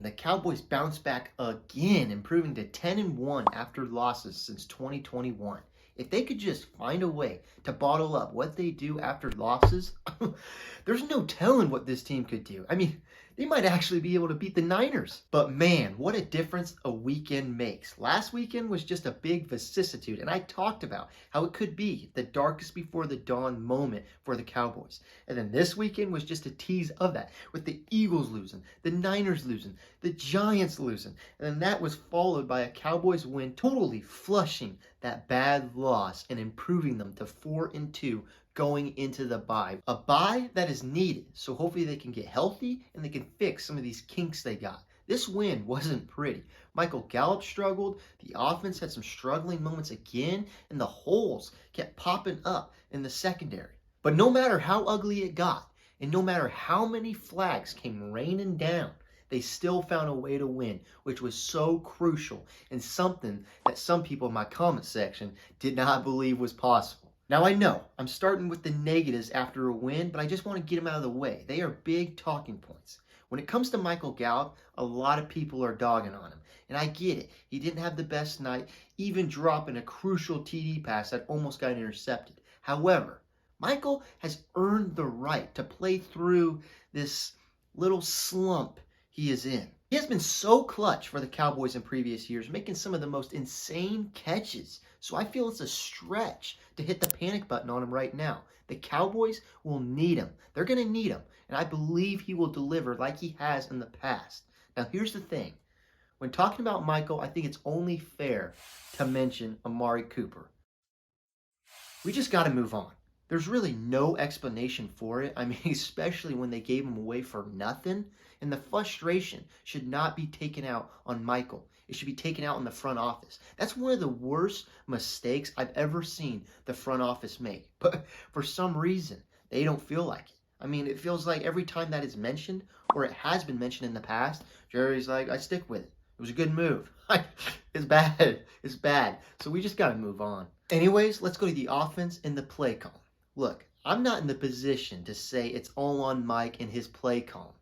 The Cowboys bounced back again, improving to 10-1 after losses since 2021. If they could just find a way to bottle up what they do after losses, there's no telling what this team could do. I mean, they might actually be able to beat the Niners. But man, what a difference a weekend makes. Last weekend was just a big vicissitude, and I talked about how it could be the darkest before the dawn moment for the Cowboys. And then this weekend was just a tease of that, with the Eagles losing, the Niners losing, the Giants losing, and then that was followed by a Cowboys win, totally flushing that bad loss and improving them to 4-2 going into the bye. A bye that is needed, so hopefully they can get healthy and they can fix some of these kinks they got. This win wasn't pretty. Michael Gallup struggled, the offense had some struggling moments again, and the holes kept popping up in the secondary. But no matter how ugly it got, and no matter how many flags came raining down, they still found a way to win, which was so crucial and something that some people in my comment section did not believe was possible. Now I know I'm starting with the negatives after a win, but I just want to get them out of the way. They are big talking points. When it comes to Michael Gallup, a lot of people are dogging on him, and I get it. He didn't have the best night, even dropping a crucial TD pass that almost got intercepted. However, Michael has earned the right to play through this little slump he is in. He has been so clutch for the Cowboys in previous years, making some of the most insane catches. So I feel it's a stretch to hit the panic button on him right now. The Cowboys will need him. They're going to need him. And I believe he will deliver like he has in the past. Now here's the thing. When talking about Michael, I think it's only fair to mention Amari Cooper. We just got to move on. There's really no explanation for it. I mean, especially when they gave him away for nothing. And the frustration should not be taken out on Michael. It should be taken out on the front office. That's one of the worst mistakes I've ever seen the front office make. But for some reason, they don't feel like it. I mean, it feels like every time that is mentioned, or it has been mentioned in the past, Jerry's like, I stick with it. It was a good move. It's bad. It's bad. So we just got to move on. Anyways, let's go to the offense and the play call. Look, I'm not in the position to say it's all on Mike and his play call,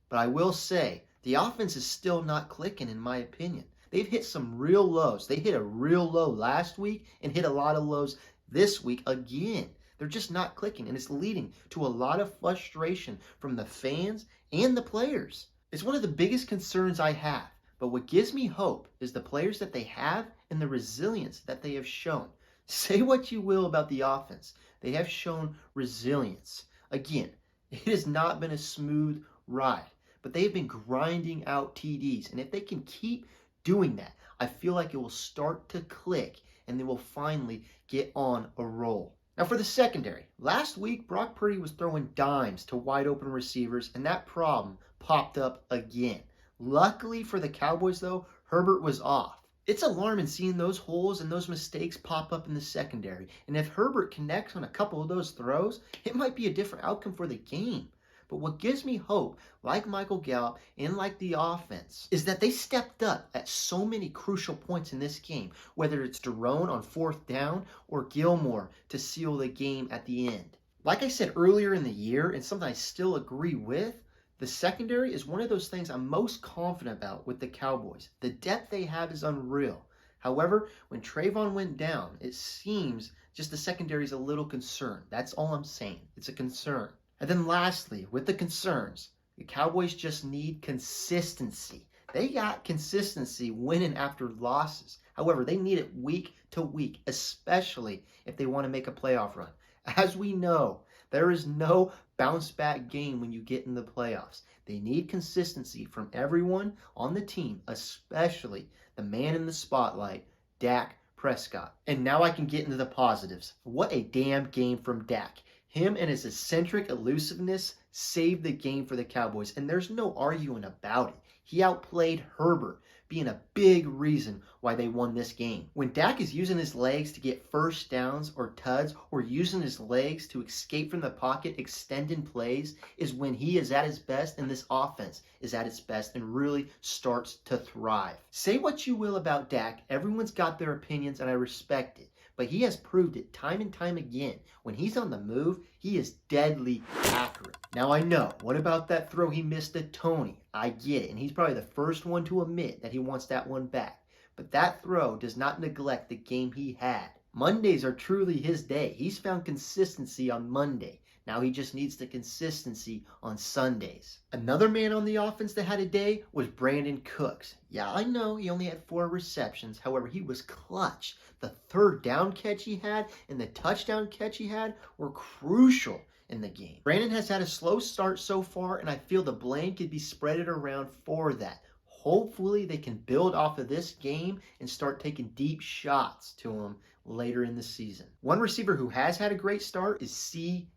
but I will say the offense is still not clicking in my opinion. They've hit some real lows. They hit a real low last week and hit a lot of lows this week again. They're just not clicking, and it's leading to a lot of frustration from the fans and the players. It's one of the biggest concerns I have, but what gives me hope is the players that they have and the resilience that they have shown. Say what you will about the offense. They have shown resilience. Again, it has not been a smooth ride, but they've been grinding out TDs. And if they can keep doing that, I feel like it will start to click and they will finally get on a roll. Now for the secondary, last week Brock Purdy was throwing dimes to wide open receivers, and that problem popped up again. Luckily for the Cowboys though, Herbert was off. It's alarming seeing those holes and those mistakes pop up in the secondary. And if Herbert connects on a couple of those throws, it might be a different outcome for the game. But what gives me hope, like Michael Gallup and like the offense, is that they stepped up at so many crucial points in this game, whether it's Derone on 4th down or Gilmore to seal the game at the end. Like I said earlier in the year, and something I still agree with, the secondary is one of those things I'm most confident about with the Cowboys. The depth they have is unreal. However, when Trayvon went down, it seems just the secondary is a little concerned. That's all I'm saying. It's a concern. And then lastly, with the concerns, the Cowboys just need consistency. They got consistency winning after losses. However, they need it week to week, especially if they want to make a playoff run. As we know, there is no bounce back game when you get in the playoffs. They need consistency from everyone on the team, especially the man in the spotlight, Dak Prescott. And now I can get into the positives. What a damn game from Dak. Him and his eccentric elusiveness saved the game for the Cowboys, and there's no arguing about it. He outplayed Herbert, being a big reason why they won this game. When Dak is using his legs to get first downs or tuds, or using his legs to escape from the pocket, extending plays, is when he is at his best and this offense is at its best and really starts to thrive. Say what you will about Dak, everyone's got their opinions and I respect it. but he has proved it time and time again. When he's on the move, he is deadly accurate. Now I know, what about that throw he missed to Tony? I get it, and he's probably the first one to admit that he wants that one back. But that throw does not neglect the game he had. Mondays are truly his day. He's found consistency on Monday. Now he just needs the consistency on Sundays. Another man on the offense that had a day was Brandon Cooks. Yeah, I know he only had 4 receptions. However, he was clutch. The third down catch he had and the touchdown catch he had were crucial in the game. Brandon has had a slow start so far, and I feel the blame could be spread around for that. Hopefully they can build off of this game and start taking deep shots to him later in the season. One receiver who has had a great start is CD.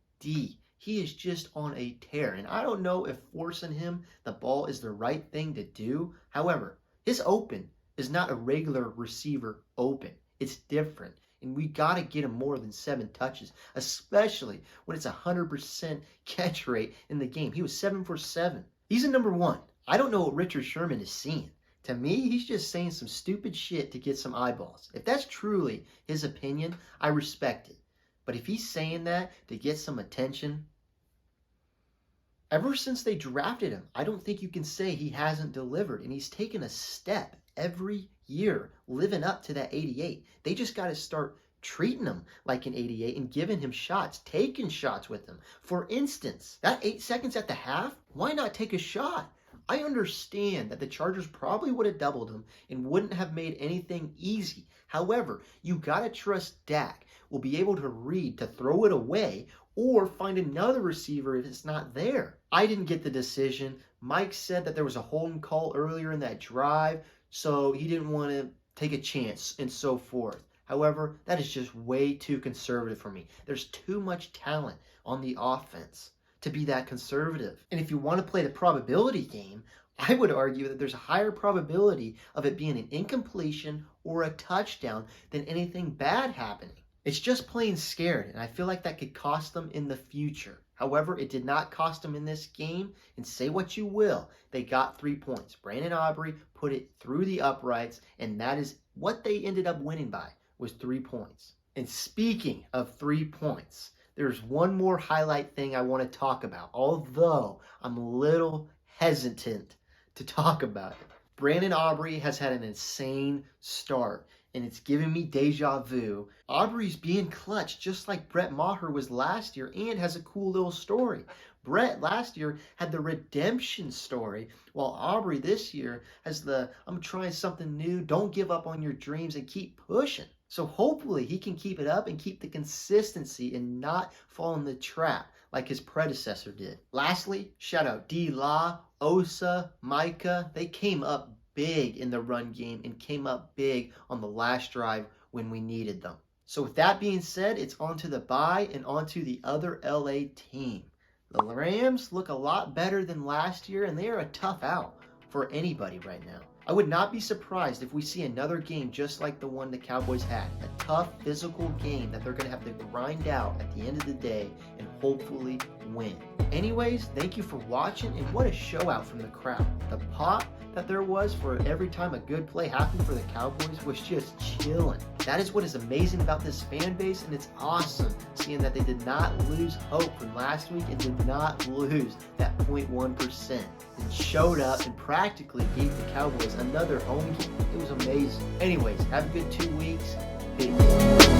He is just on a tear, and I don't know if forcing him the ball is the right thing to do. However, his open is not a regular receiver open. It's different, and we got to get him more than 7 touches, especially when it's 100% catch rate in the game. He was 7 for 7. He's a number 1. I don't know what Richard Sherman is seeing. To me, he's just saying some stupid shit to get some eyeballs. If that's truly his opinion, I respect it. But if he's saying that to get some attention, ever since they drafted him, I don't think you can say he hasn't delivered. And he's taken a step every year, living up to that 88. They just got to start treating him like an 88 and giving him shots, taking shots with him. For instance, that 8 seconds at the half, why not take a shot? I understand that the Chargers probably would have doubled him and wouldn't have made anything easy. However, you got to trust Dak will be able to read to throw it away or find another receiver if it's not there. I didn't get the decision. Mike said that there was a holding call earlier in that drive, so he didn't want to take a chance and so forth. However, that is just way too conservative for me. There's too much talent on the offense to be that conservative. And if you want to play the probability game, I would argue that there's a higher probability of it being an incompletion or a touchdown than anything bad happening. It's just plain scared, and I feel like that could cost them in the future. However, it did not cost them in this game, and say what you will, they got 3 points. Brandon Aubrey put it through the uprights, and that is what they ended up winning by, was 3 points. And speaking of 3 points, there's one more highlight thing I want to talk about, although I'm a little hesitant to talk about it. Brandon Aubrey has had an insane start, and it's giving me deja vu. Aubrey's being clutch just like Brett Maher was last year and has a cool little story. Brett last year had the redemption story, while Aubrey this year has the I'm trying something new, don't give up on your dreams and keep pushing. So hopefully he can keep it up and keep the consistency and not fall in the trap like his predecessor did. Lastly, shout out D-Law, Osa, Micah. They came up big in the run game and came up big on the last drive when we needed them. So with that being said, it's on to the bye and on to the other LA team. The Rams look a lot better than last year, and they are a tough out for anybody right now. I would not be surprised if we see another game just like the one the Cowboys had. A tough, physical game that they're going to have to grind out at the end of the day and hopefully win. Anyways, thank you for watching, and what a show out from the crowd. The pop that there was for every time a good play happened for the Cowboys was just chilling. That is what is amazing about this fan base, and it's awesome seeing that they did not lose hope from last week and did not lose that 0.1%. And showed up and practically gave the Cowboys another home game. It was amazing. Anyways, have a good 2 weeks. Peace.